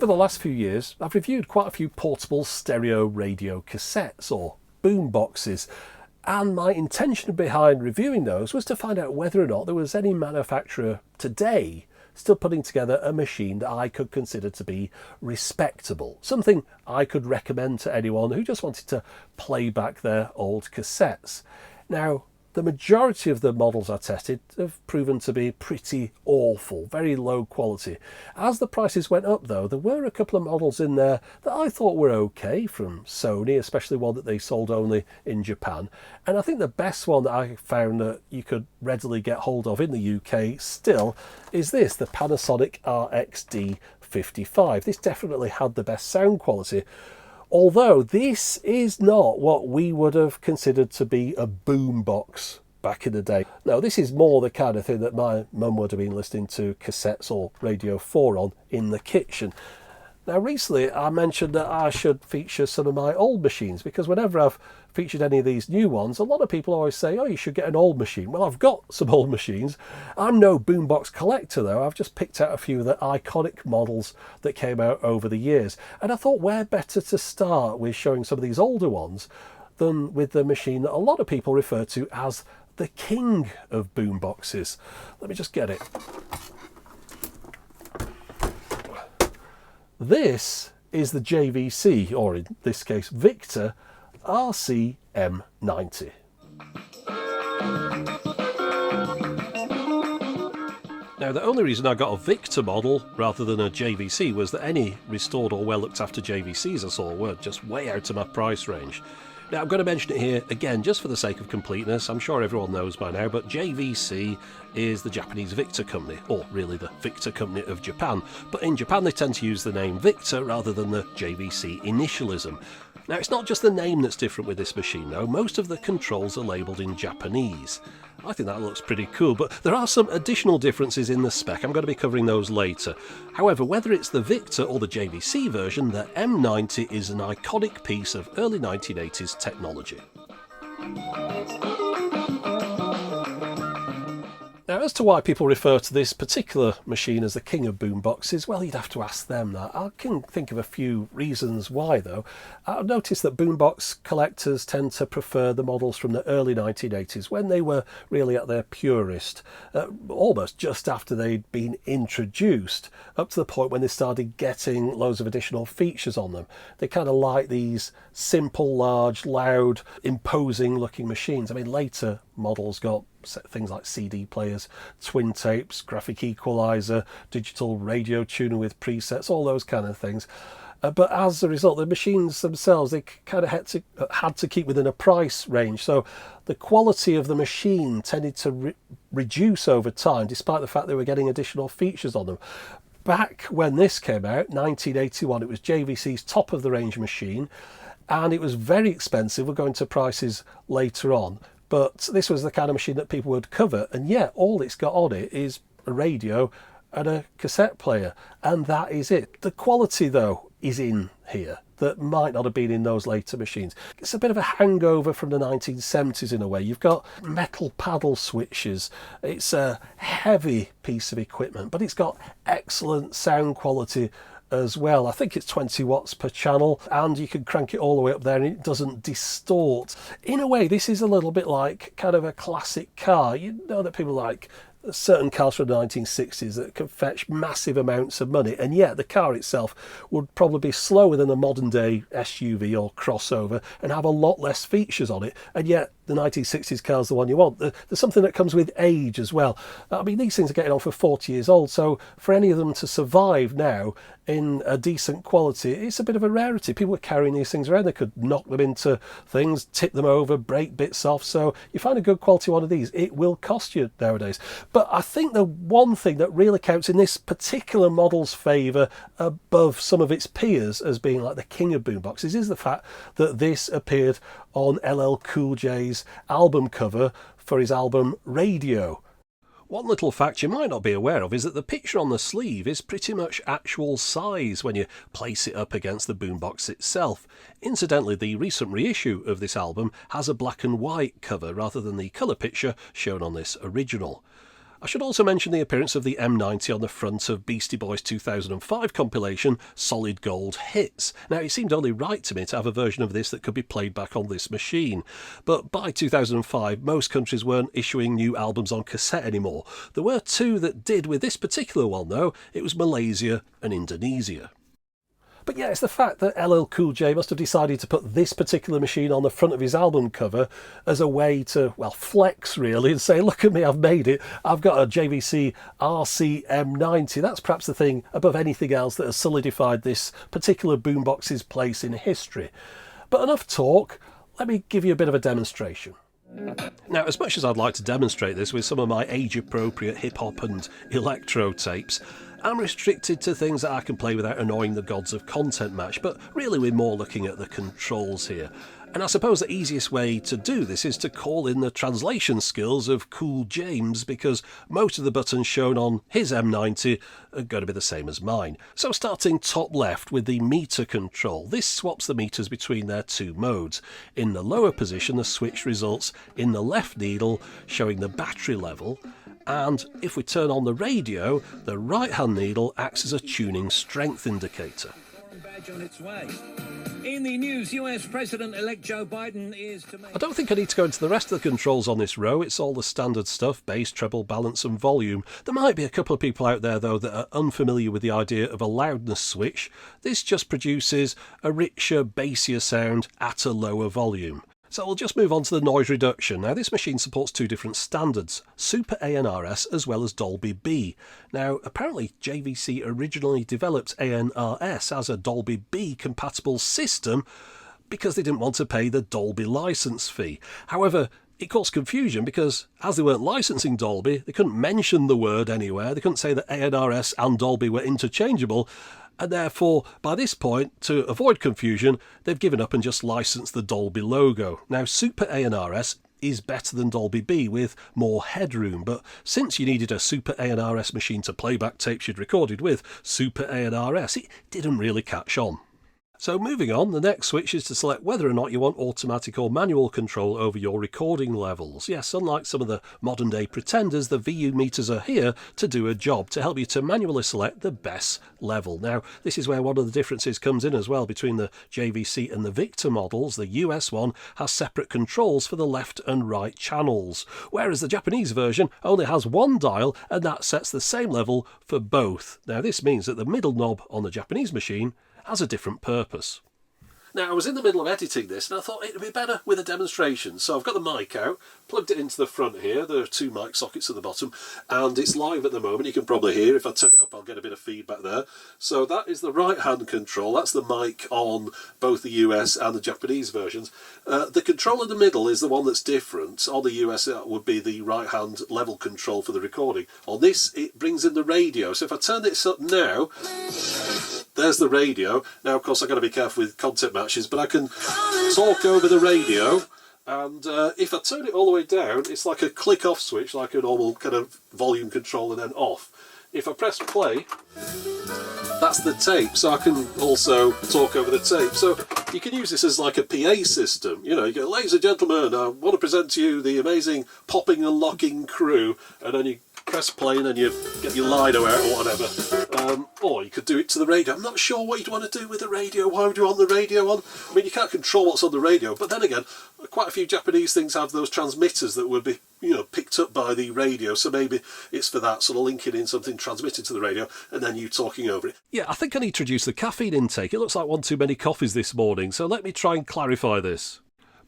Over the last few years, I've reviewed quite a few portable stereo radio cassettes or boom boxes, and my intention behind reviewing those was to find out whether or not there was any manufacturer today still putting together a machine that I could consider to be respectable, something I could recommend to anyone who just wanted to play back their old cassettes. Now, the majority of the models I tested have proven to be pretty awful, very low quality. As the prices went up though, there were a couple of models in there that I thought were okay from Sony, especially one that they sold only in Japan. And I think the best one that I found that you could readily get hold of in the UK still is this, the Panasonic RXD55. This definitely had the best sound quality. Although this is not what we would have considered to be a boombox back in the day. No, this is more the kind of thing that my mum would have been listening to cassettes or Radio 4 on in the kitchen. Now recently I mentioned that I should feature some of my old machines, because whenever I've featured any of these new ones, a lot of people always say, oh, you should get an old machine. Well, I've got some old machines. I'm no boombox collector though. I've just picked out a few of the iconic models that came out over the years. And I thought where better to start with showing some of these older ones than with the machine that a lot of people refer to as the king of boomboxes. Let me just get it. This is the JVC, or in this case Victor, RC-M90. Now, the only reason I got a Victor model rather than a JVC was that any restored or well looked after JVCs I saw were just way out of my price range. Now, I'm going to mention it here again just for the sake of completeness. I'm sure everyone knows by now, but JVC is the Japanese Victor company, or really the Victor company of Japan. But in Japan they tend to use the name Victor rather than the JVC initialism. Now, it's not just the name that's different with this machine though. Most of the controls are labelled in Japanese. I think that looks pretty cool, but there are some additional differences in the spec. I'm going to be covering those later. However, whether it's the Victor or the JVC version, the M90 is an iconic piece of early 1980s technology. Now, as to why people refer to this particular machine as the king of boomboxes, well, you'd have to ask them that. I can think of a few reasons why, though. I've noticed that boombox collectors tend to prefer the models from the early 1980s, when they were really at their purest, almost just after they'd been introduced, up to the point when they started getting loads of additional features on them. They kind of like these simple, large, loud, imposing-looking machines. I mean, later models got things like CD players, twin tapes, graphic equalizer, digital radio tuner with presets, all those kind of things. But as a result, the machines themselves, they kind of had to keep within a price range. So the quality of the machine tended to reduce over time, despite the fact they were getting additional features on them. Back when this came out, 1981, it was JVC's top of the range machine, and it was very expensive. We'll go into prices later on. But this was the kind of machine that people would cover, and yet all it's got on it is a radio and a cassette player, and that is it. The quality, though, is in here that might not have been in those later machines. It's a bit of a hangover from the 1970s in a way. You've got metal paddle switches. It's a heavy piece of equipment, but it's got excellent sound quality as well. I think it's 20 watts per channel, and you can crank it all the way up there and it doesn't distort. In a way, this is a little bit like kind of a classic car. You know that people like certain cars from the 1960s that can fetch massive amounts of money, and yet the car itself would probably be slower than a modern day SUV or crossover and have a lot less features on it, and yet the 1960s car's the one you want. There's something that comes with age as well. I mean, these things are getting on for 40 years old, so for any of them to survive now in a decent quality, it's a bit of a rarity. People are carrying these things around. They could knock them into things, tip them over, break bits off. So you find a good quality one of these, it will cost you nowadays. But I think the one thing that really counts in this particular model's favour above some of its peers as being like the king of boomboxes is the fact that this appeared on LL Cool J's album cover for his album Radio. One little fact you might not be aware of is that the picture on the sleeve is pretty much actual size when you place it up against the boombox itself. Incidentally, the recent reissue of this album has a black and white cover rather than the colour picture shown on this original. I should also mention the appearance of the M90 on the front of Beastie Boys' 2005 compilation Solid Gold Hits. Now, it seemed only right to me to have a version of this that could be played back on this machine. But by 2005, most countries weren't issuing new albums on cassette anymore. There were two that did with this particular one, though. It was Malaysia and Indonesia. But yeah, it's the fact that LL Cool J must have decided to put this particular machine on the front of his album cover as a way to, well, flex really and say, look at me, I've made it. I've got a JVC RC-M90. That's perhaps the thing above anything else that has solidified this particular boombox's place in history. But enough talk, let me give you a bit of a demonstration. Now, as much as I'd like to demonstrate this with some of my age-appropriate hip-hop and electro tapes, I'm restricted to things that I can play without annoying the gods of Content Match, but really we're more looking at the controls here. And I suppose the easiest way to do this is to call in the translation skills of Cool James, because most of the buttons shown on his M90 are going to be the same as mine. So starting top left with the meter control, this swaps the meters between their two modes. In the lower position, the switch results in the left needle showing the battery level, and if we turn on the radio, the right hand needle acts as a tuning strength indicator. On its way. In the news, US President-elect Joe Biden is to make... I don't think I need to go into the rest of the controls on this row. It's all the standard stuff: bass, treble, balance and volume. There might be a couple of people out there though that are unfamiliar with the idea of a loudness switch. This just produces a richer, bassier sound at a lower volume. So we'll just move on to the noise reduction. Now, this machine supports two different standards, Super ANRS as well as Dolby B. Now, apparently JVC originally developed ANRS as a Dolby B compatible system because they didn't want to pay the Dolby license fee. However, it caused confusion because as they weren't licensing Dolby, they couldn't mention the word anywhere. They couldn't say that ANRS and Dolby were interchangeable. And therefore, by this point, to avoid confusion, they've given up and just licensed the Dolby logo. Now, Super ANRS is better than Dolby B with more headroom, but since you needed a Super ANRS machine to play back tapes you'd recorded with Super ANRS, it didn't really catch on. So moving on, the next switch is to select whether or not you want automatic or manual control over your recording levels. Yes, unlike some of the modern day pretenders, the VU meters are here to do a job, to help you to manually select the best level. Now, this is where one of the differences comes in as well between the JVC and the Victor models. The US one has separate controls for the left and right channels, whereas the Japanese version only has one dial and that sets the same level for both. Now, this means that the middle knob on the Japanese machine has a different purpose. Now, I was in the middle of editing this and I thought it would be better with a demonstration. So I've got the mic out, plugged it into the front here. There are two mic sockets at the bottom and it's live at the moment. You can probably hear. If I turn it up, I'll get a bit of feedback there. So that is the right hand control. That's the mic on both the US and the Japanese versions. The control in the middle is the one that's different. On the US, it would be the right hand level control for the recording. On this, it brings in the radio. So if I turn this up now, there's the radio. Now, of course, I've got to be careful with content matches, but I can talk over the radio, and if I turn it all the way down, it's like a click-off switch, like a normal kind of volume control and then off. If I press play, that's the tape, so I can also talk over the tape. So you can use this as like a PA system. You know, you go, ladies and gentlemen, I want to present to you the amazing popping and locking crew, and then you press play and then you get your Lido out or whatever. Or you could do it to the radio. I'm not sure what you'd want to do with the radio. Why would you want the radio on? I mean, you can't control what's on the radio, but then again, quite a few Japanese things have those transmitters that would be, you know, picked up by the radio, so maybe it's for that, sort of linking in something transmitted to the radio and then you talking over it. Yeah, I think I need to reduce the caffeine intake. It looks like one too many coffees this morning, so let me try and clarify this.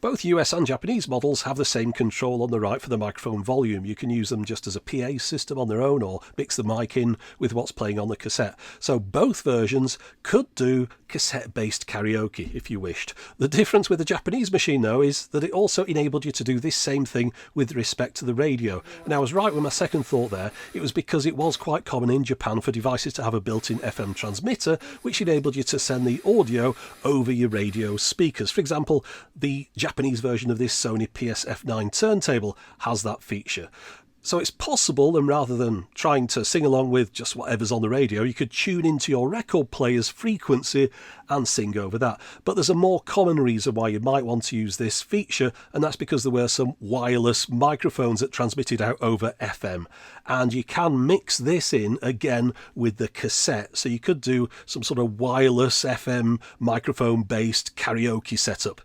Both US and Japanese models have the same control on the right for the microphone volume. You can use them just as a PA system on their own or mix the mic in with what's playing on the cassette. So both versions could do cassette-based karaoke if you wished. The difference with the Japanese machine though is that it also enabled you to do this same thing with respect to the radio. And I was right with my second thought there. It was because it was quite common in Japan for devices to have a built-in FM transmitter which enabled you to send the audio over your radio speakers. For example, the Japanese version of this Sony PSF9 turntable has that feature. So it's possible, and rather than trying to sing along with just whatever's on the radio, you could tune into your record player's frequency and sing over that. But there's a more common reason why you might want to use this feature, and that's because there were some wireless microphones that transmitted out over FM. And you can mix this in again with the cassette, so you could do some sort of wireless FM microphone-based karaoke setup.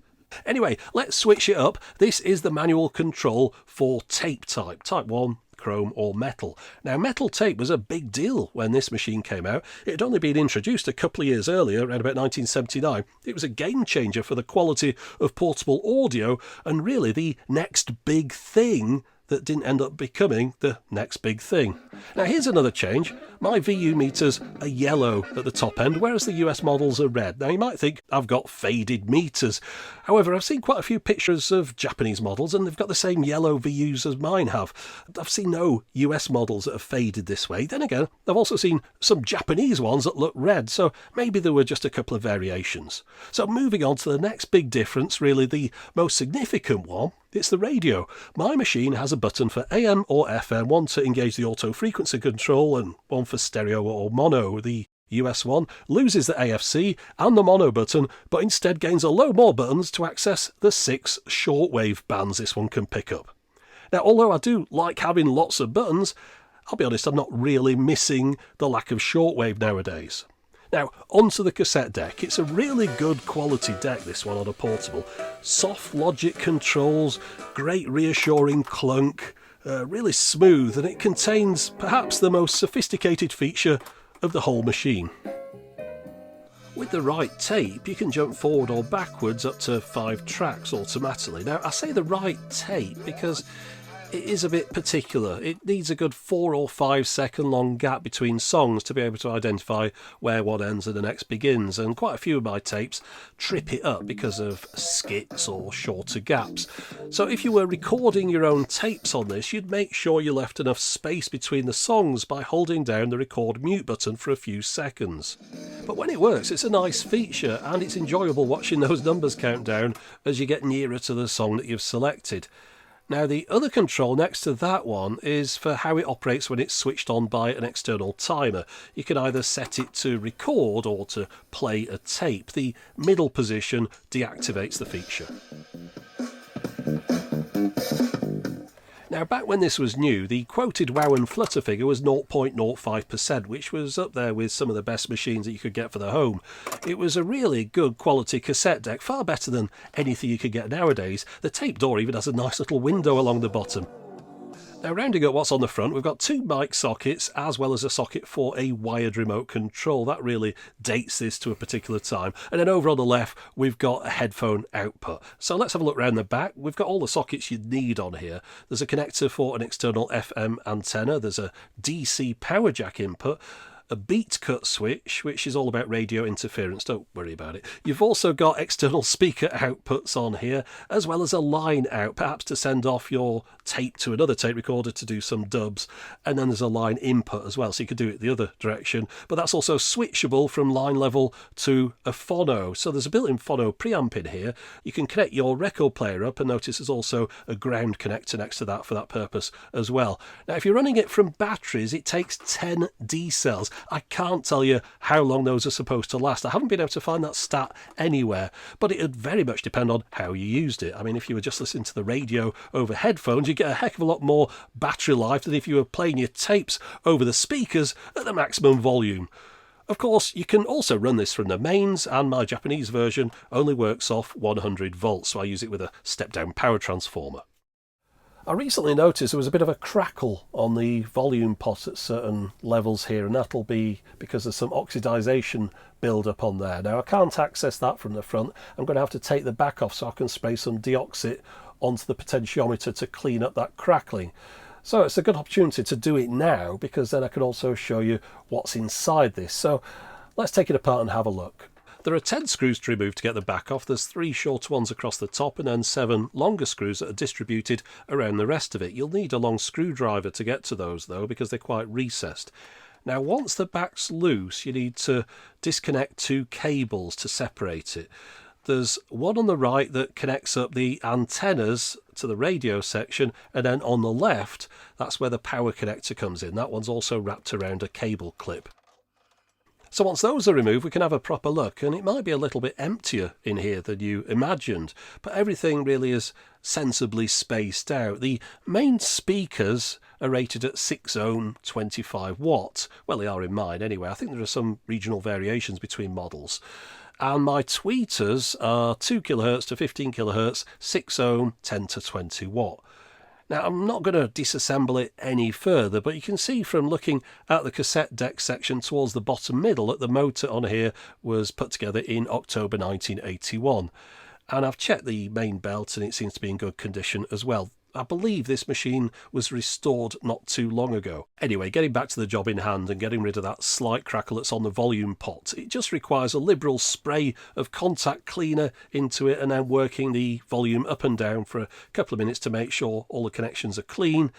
Anyway, let's switch it up. This is the manual control for tape type 1, chrome or metal. Now, metal tape was a big deal when this machine came out. It had only been introduced a couple of years earlier, around about 1979. It was a game changer for the quality of portable audio, and really the next big thing that didn't end up becoming the next big thing. Now here's another change. My VU meters are yellow at the top end, whereas the US models are red. Now you might think I've got faded meters. However, I've seen quite a few pictures of Japanese models and they've got the same yellow VUs as mine have. I've seen no US models that have faded this way. Then again, I've also seen some Japanese ones that look red, so maybe there were just a couple of variations. So moving on to the next big difference, really the most significant one, it's the radio. My machine has a button for AM or FM, one to engage the auto frequency control and one for stereo or mono. The US one loses the AFC and the mono button, but instead gains a load more buttons to access the 6 shortwave bands this one can pick up. Now, although I do like having lots of buttons, I'll be honest, I'm not really missing the lack of shortwave nowadays. Now, onto the cassette deck. It's a really good quality deck, this one, on a portable. Soft logic controls, great reassuring clunk, really smooth, and it contains perhaps the most sophisticated feature of the whole machine. With the right tape, you can jump forward or backwards up to 5 tracks automatically. Now, I say the right tape because it is a bit particular. It needs a good 4 or 5 second long gap between songs to be able to identify where one ends and the next begins, and quite a few of my tapes trip it up because of skits or shorter gaps. So if you were recording your own tapes on this, you'd make sure you left enough space between the songs by holding down the record mute button for a few seconds. But when it works, it's a nice feature, and it's enjoyable watching those numbers count down as you get nearer to the song that you've selected. Now, the other control next to that one is for how it operates when it's switched on by an external timer. You can either set it to record or to play a tape. The middle position deactivates the feature. Now, back when this was new, the quoted wow and flutter figure was 0.05%, which was up there with some of the best machines that you could get for the home. It was a really good quality cassette deck, far better than anything you could get nowadays. The tape door even has a nice little window along the bottom. Now, rounding up what's on the front, we've got 2 mic sockets as well as a socket for a wired remote control. That really dates this to a particular time. And then over on the left, we've got a headphone output. So let's have a look round the back. We've got all the sockets you'd need on here. There's a connector for an external FM antenna. There's a DC power jack input, a beat cut switch, which is all about radio interference, don't worry about it. You've also got external speaker outputs on here, as well as a line out, perhaps to send off your tape to another tape recorder to do some dubs, and then there's a line input as well, so you could do it the other direction, but that's also switchable from line level to a phono. So there's a built-in phono preamp in here. You can connect your record player up, and notice there's also a ground connector next to that for that purpose as well. Now, if you're running it from batteries, it takes 10 D cells. I can't tell you how long those are supposed to last. I haven't been able to find that stat anywhere, but it would very much depend on how you used it. I mean, if you were just listening to the radio over headphones, you'd get a heck of a lot more battery life than if you were playing your tapes over the speakers at the maximum volume. Of course, you can also run this from the mains, and my Japanese version only works off 100 volts, so I use it with a step-down power transformer. I recently noticed there was a bit of a crackle on the volume pot at certain levels here, and that'll be because there's some oxidization build-up on there. Now, I can't access that from the front. I'm going to have to take the back off so I can spray some deoxit onto the potentiometer to clean up that crackling. So it's a good opportunity to do it now, because then I can also show you what's inside this. So let's take it apart and have a look. There are 10 screws to remove to get the back off. There's 3 shorter ones across the top and then 7 longer screws that are distributed around the rest of it. You'll need a long screwdriver to get to those though, because they're quite recessed. Now, once the back's loose, you need to disconnect 2 cables to separate it. There's one on the right that connects up the antennas to the radio section, and then on the left, that's where the power connector comes in. That one's also wrapped around a cable clip. So once those are removed, we can have a proper look, and it might be a little bit emptier in here than you imagined, but everything really is sensibly spaced out. The main speakers are rated at 6 ohm 25 watt. Well, they are in mine anyway. I think there are some regional variations between models. And my tweeters are 2 kHz to 15 kHz, 6 ohm, 10 to 20 watt. Now, I'm not going to disassemble it any further, but you can see from looking at the cassette deck section towards the bottom middle that the motor on here was put together in October 1981. And I've checked the main belt and it seems to be in good condition as well. I believe this machine was restored not too long ago. Anyway, getting back to the job in hand and getting rid of that slight crackle that's on the volume pot, it just requires a liberal spray of contact cleaner into it and then working the volume up and down for a couple of minutes to make sure all the connections are clean,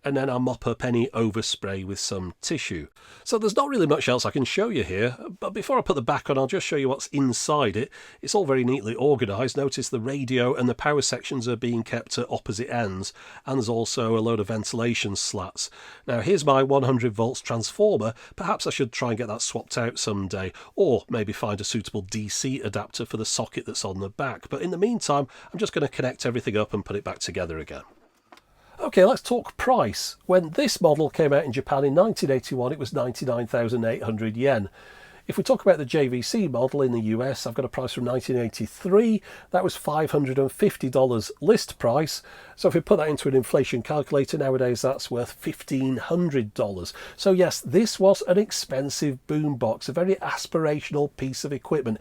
and then I'll mop up any overspray with some tissue. So there's not really much else I can show you here, but before I put the back on, I'll just show you what's inside it. It's all very neatly organised. Notice the radio and the power sections are being kept at opposite ends, and there's also a load of ventilation slats. Now here's my 100 volts transformer. Perhaps I should try and get that swapped out someday, or maybe find a suitable DC adapter for the socket that's on the back. But in the meantime, I'm just going to connect everything up and put it back together again. Okay, let's talk price. When this model came out in Japan in 1981, it was 99,800 yen. If we talk about the JVC model in the US, I've got a price from 1983. That was $550 list price. So if we put that into an inflation calculator nowadays, that's worth $1,500. So yes, this was an expensive boombox, a very aspirational piece of equipment.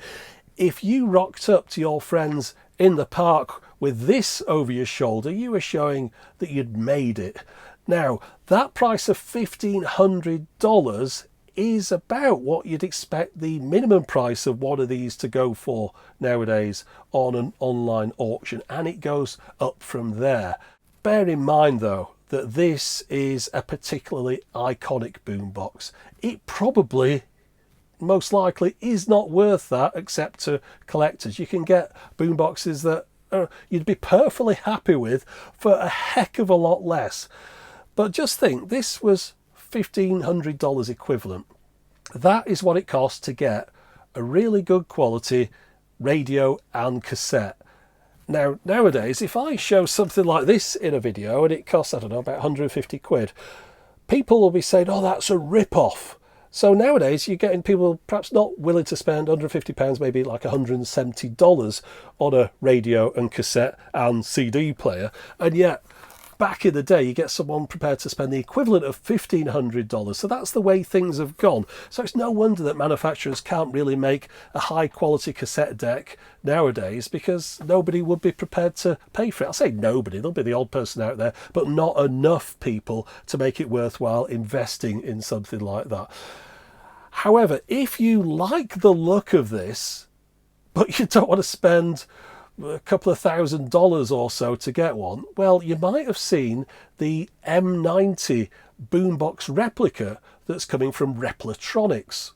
If you rocked up to your friends in the park with this over your shoulder, you were showing that you'd made it. Now, that price of $1,500 is about what you'd expect the minimum price of one of these to go for nowadays on an online auction, and it goes up from there. Bear in mind though that this is a particularly iconic boombox. It probably most likely is not worth that, except to collectors. You can get boomboxes that you'd be perfectly happy with for a heck of a lot less. But just think, this was $1,500 equivalent. That is what it costs to get a really good quality radio and cassette. Now, nowadays, if I show something like this in a video and it costs, I don't know, about 150 quid, people will be saying, oh, that's a rip-off. So nowadays you're getting people perhaps not willing to spend £150, maybe like $170 on a radio and cassette and CD player, and yet back in the day you get someone prepared to spend the equivalent of $1,500. So that's the way things have gone. So it's no wonder that manufacturers can't really make a high quality cassette deck nowadays, because nobody would be prepared to pay for it. I'll say nobody, there'll be the odd person out there, but not enough people to make it worthwhile investing in something like that. However, if you like the look of this, but you don't want to spend a couple of $1,000 or so to get one, well, you might have seen the M90 boombox replica that's coming from Replatronics.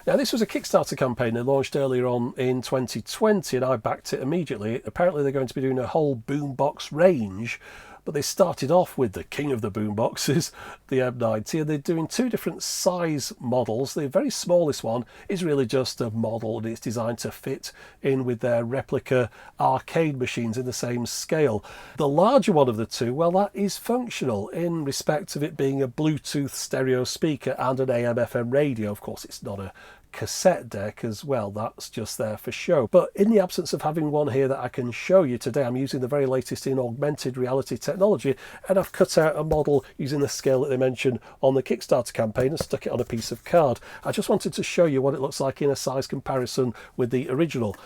Now, this was a Kickstarter campaign they launched earlier on in 2020, and I backed it immediately. Apparently they're going to be doing a whole boombox range, but they started off with the king of the boomboxes, the M90, and they're doing 2 different size models. The very smallest one is really just a model, and it's designed to fit in with their replica arcade machines in the same scale. The larger one of the 2, well, that is functional in respect of it being a Bluetooth stereo speaker and an AM/FM radio. Of course, it's not a cassette deck as well, that's just there for show. But in the absence of having one here that I can show you today, I'm using the very latest in augmented reality technology, and I've cut out a model using the scale that they mentioned on the Kickstarter campaign and stuck it on a piece of card. I just wanted to show you what it looks like in a size comparison with the original.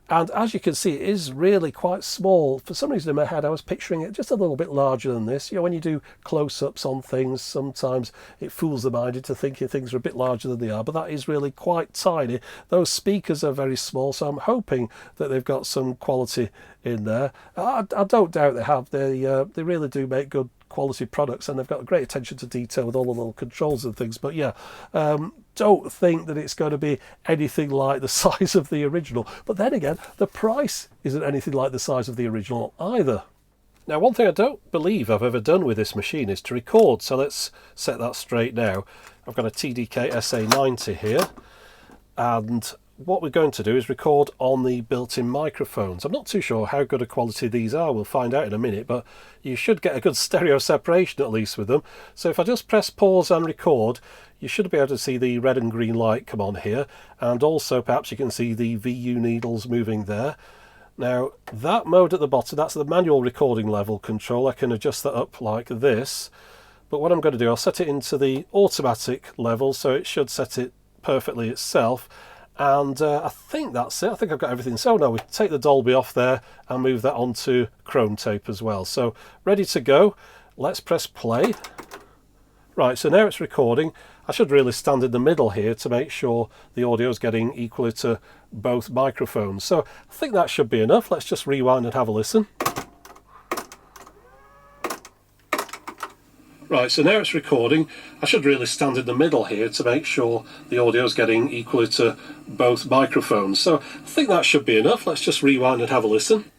And as you can see, it is really quite small. For some reason in my head, I was picturing it just a little bit larger than this. You know, when you do close-ups on things, sometimes it fools the mind into thinking things are a bit larger than they are, but that is really quite tiny. Those speakers are very small, so I'm hoping that they've got some quality in there. I don't doubt they have. They really do make good quality products, and they've got great attention to detail with all the little controls and things. But yeah, don't think that it's going to be anything like the size of the original. But then again, the price isn't anything like the size of the original either. Now, one thing I don't believe I've ever done with this machine is to record, so let's set that straight now. I've got a TDK SA90 here, and what we're going to do is record on the built-in microphones. I'm not too sure how good a quality these are, we'll find out in a minute, but you should get a good stereo separation at least with them. So if I just press pause and record, you should be able to see the red and green light come on here, and also perhaps you can see the VU needles moving there. Now, that mode at the bottom, that's the manual recording level control. I can adjust that up like this. But what I'm going to do, I'll set it into the automatic level, so it should set it perfectly itself. And I think that's it. I think I've got everything. So now we take the Dolby off there and move that onto Chrome tape as well. So ready to go. Let's press play. Right, so now it's recording. I should really stand in the middle here to make sure the audio is getting equally to both microphones. So I think that should be enough. Let's just rewind and have a listen. Right, so now it's recording. I should really stand in the middle here to make sure the audio is getting equally to both microphones. So I think that should be enough. Let's just rewind and have a listen.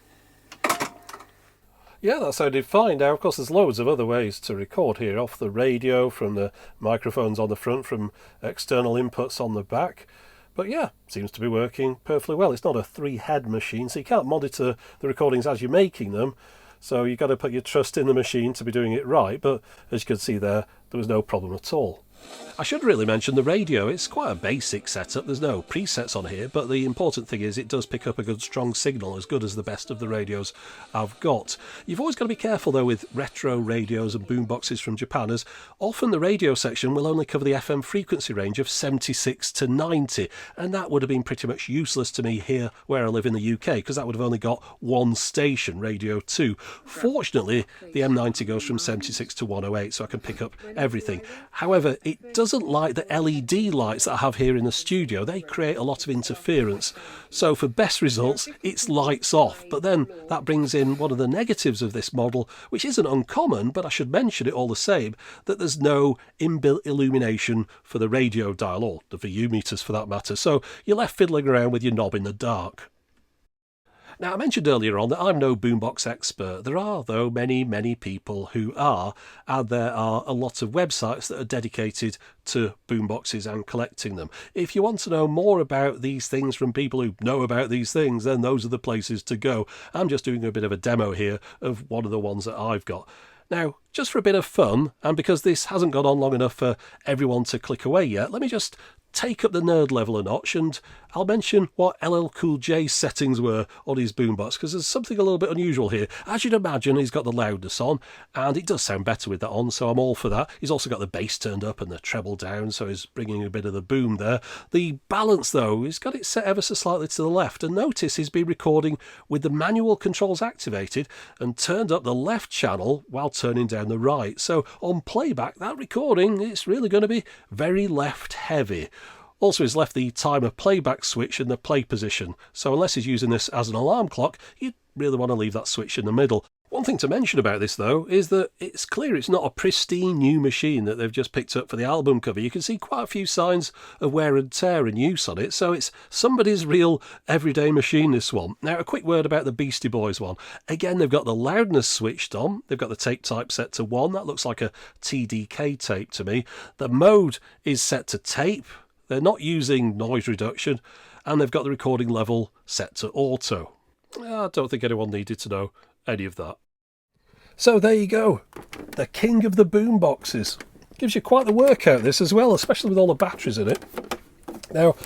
Yeah, that sounded fine. Now, of course, there's loads of other ways to record here, off the radio, from the microphones on the front, from external inputs on the back. But yeah, seems to be working perfectly well. It's not a three-head machine, so you can't monitor the recordings as you're making them. So you've got to put your trust in the machine to be doing it right. But as you can see there was no problem at all. I should really mention the radio. It's quite a basic setup. There's no presets on here, but the important thing is it does pick up a good strong signal, as good as the best of the radios I've got. You've always got to be careful though with retro radios and boomboxes from Japan, as often the radio section will only cover the FM frequency range of 76 to 90, and that would have been pretty much useless to me here where I live in the UK, because that would have only got one station, Radio 2. Fortunately, the M90 goes from 76 to 108, so I can pick up everything. However, it doesn't like the LED lights that I have here in the studio. They create a lot of interference. So for best results, it's lights off. But then that brings in one of the negatives of this model, which isn't uncommon, but I should mention it all the same, that there's no inbuilt illumination for the radio dial, or the VU meters for that matter. So you're left fiddling around with your knob in the dark. Now, I mentioned earlier on that I'm no boombox expert. There are, though, many people who are, and there are a lot of websites that are dedicated to boomboxes and collecting them. If you want to know more about these things from people who know about these things, then those are the places to go. I'm just doing a bit of a demo here of one of the ones that I've got. Now, just for a bit of fun, and because this hasn't gone on long enough for everyone to click away yet, let me just take up the nerd level a notch, and I'll mention what LL Cool J's settings were on his boombox, because there's something a little bit unusual here. As you'd imagine, he's got the loudness on, and it does sound better with that on, so I'm all for that. He's also got the bass turned up and the treble down, so he's bringing a bit of the boom there. The balance, though, he's got it set ever so slightly to the left, and notice he's been recording with the manual controls activated and turned up the left channel while turning down the right. So on playback, that recording, it's really going to be very left heavy. Also, he's left the timer playback switch in the play position, so unless he's using this as an alarm clock, you'd really want to leave that switch in the middle. One thing to mention about this, though, is that it's clear it's not a pristine new machine that they've just picked up for the album cover. You can see quite a few signs of wear and tear and use on it, so it's somebody's real everyday machine, this one. Now, a quick word about the Beastie Boys one. Again, they've got the loudness switched on. They've got the tape type set to 1. That looks like a TDK tape to me. The mode is set to tape. They're not using noise reduction, and they've got the recording level set to auto. I don't think anyone needed to know any of that. So there you go, the king of the boomboxes. Gives you quite the workout, this as well, especially with all the batteries in it. Now,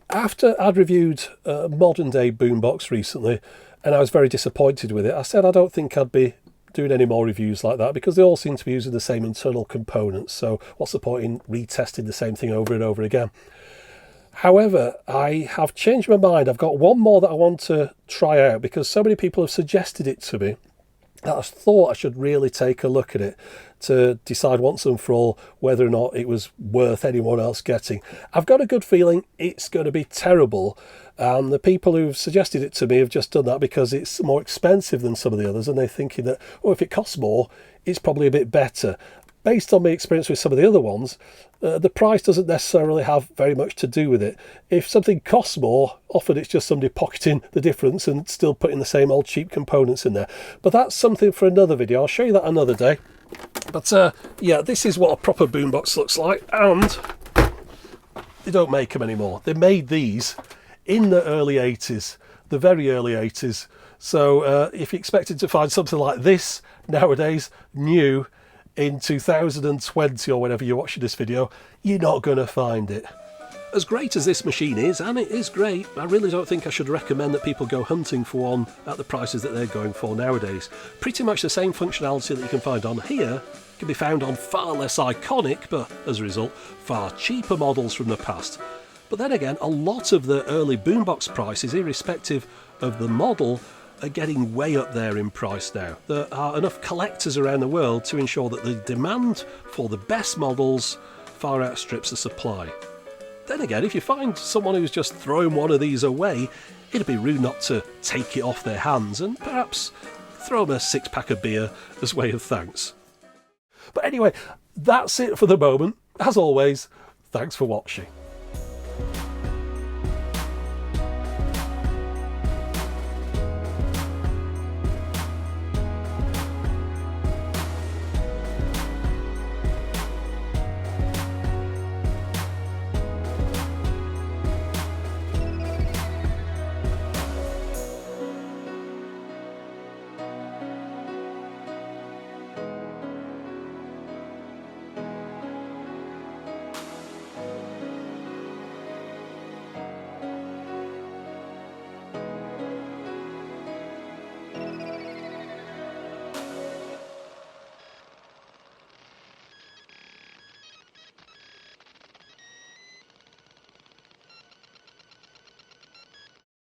after I'd reviewed a modern day boombox recently, and I was very disappointed with it, I said I don't think I'd be doing any more reviews like that, because they all seem to be using the same internal components, so what's the point in retesting the same thing over and over again? However, I have changed my mind. I've got one more that I want to try out, because so many people have suggested it to me that I thought I should really take a look at it to decide once and for all whether or not it was worth anyone else getting. I've got a good feeling it's going to be terrible, and the people who've suggested it to me have just done that because it's more expensive than some of the others, and they're thinking that, oh, if it costs more, it's probably a bit better. Based on my experience with some of the other ones, the price doesn't necessarily have very much to do with it. If something costs more, often it's just somebody pocketing the difference and still putting the same old cheap components in there. But that's something for another video. I'll show you that another day. But yeah, this is what a proper boombox looks like, and they don't make them anymore. They made these in the early 80s, the very early 80s. So if you expected to find something like this nowadays, new, in 2020 or whenever you're watching this video, you're not going to find it. As great as this machine is, and it is great, I really don't think I should recommend that people go hunting for one at the prices that they're going for nowadays. Pretty much the same functionality that you can find on here can be found on far less iconic, but as a result, far cheaper models from the past. But then again, a lot of the early boombox prices, irrespective of the model, are getting way up there in price now. There are enough collectors around the world to ensure that the demand for the best models far outstrips the supply. Then again, if you find someone who's just throwing one of these away, it'd be rude not to take it off their hands and perhaps throw them a 6-pack of beer as way of thanks. But anyway, that's it for the moment. As always, thanks for watching.